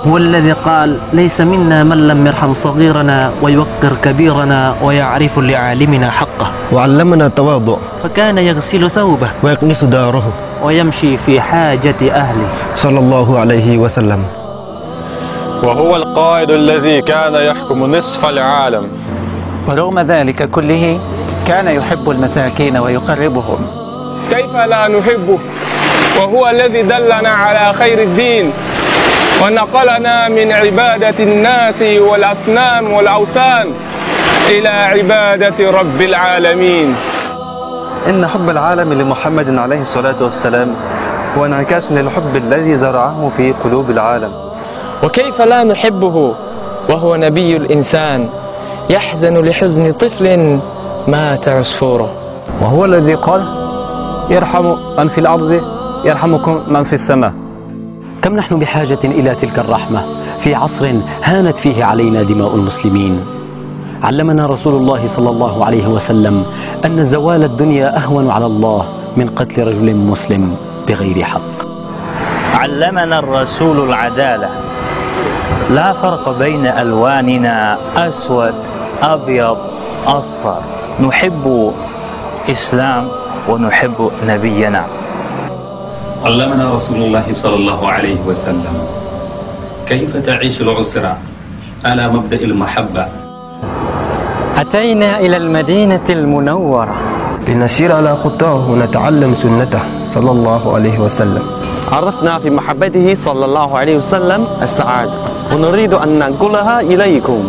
هو الذي قال: ليس منا من لم يرحم صغيرنا ويوقر كبيرنا ويعرف لعالمنا حقه. وعلمنا التواضع، فكان يغسل ثوبه ويكنس داره ويمشي في حاجة أهله صلى الله عليه وسلم. وهو القائد الذي كان يحكم نصف العالم، ورغم ذلك كله كان يحب المساكين ويقربهم. كيف لا نحبه وهو الذي دلنا على خير الدين ونقلنا من عبادة الناس والأصنام والأوثان إلى عبادة رب العالمين. إن حب العالم لمحمد عليه الصلاة والسلام هو انعكاس للحب الذي زرعه في قلوب العالم. وكيف لا نحبه وهو نبي الإنسان يحزن لحزن طفل مات عصفوره. وهو الذي قال: يرحم من في الأرض يرحمكم من في السماء. كم نحن بحاجة إلى تلك الرحمة في عصر هانت فيه علينا دماء المسلمين. علمنا رسول الله صلى الله عليه وسلم أن زوال الدنيا أهون على الله من قتل رجل مسلم بغير حق. علمنا الرسول العدالة، لا فرق بين ألواننا أسود أبيض أصفر، نحب إسلام ونحب نبينا. علمنا رسول الله صلى الله عليه وسلم كيف تعيش العسرة على مبدأ المحبة. أتينا إلى المدينة المنورة لنسير على خطاه ونتعلم سنته صلى الله عليه وسلم. عرفنا في محبته صلى الله عليه وسلم السعادة، ونريد أن ننقلها إليكم.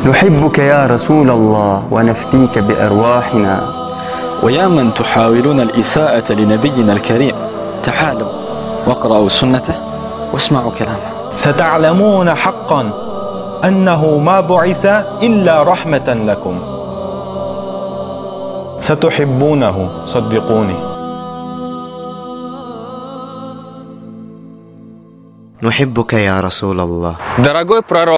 نحبك يا رسول الله ونفديك بأرواحنا. ويا من تحاولون الإساءة لنبينا الكريم، تعالوا واقرأوا سنته واسمعوا كلامه. ستعلمون حقا أنه ما بعث إلا رحمة لكم، ستحبونه صدقوني. نحبك يا رسول الله. Дорогой пророк,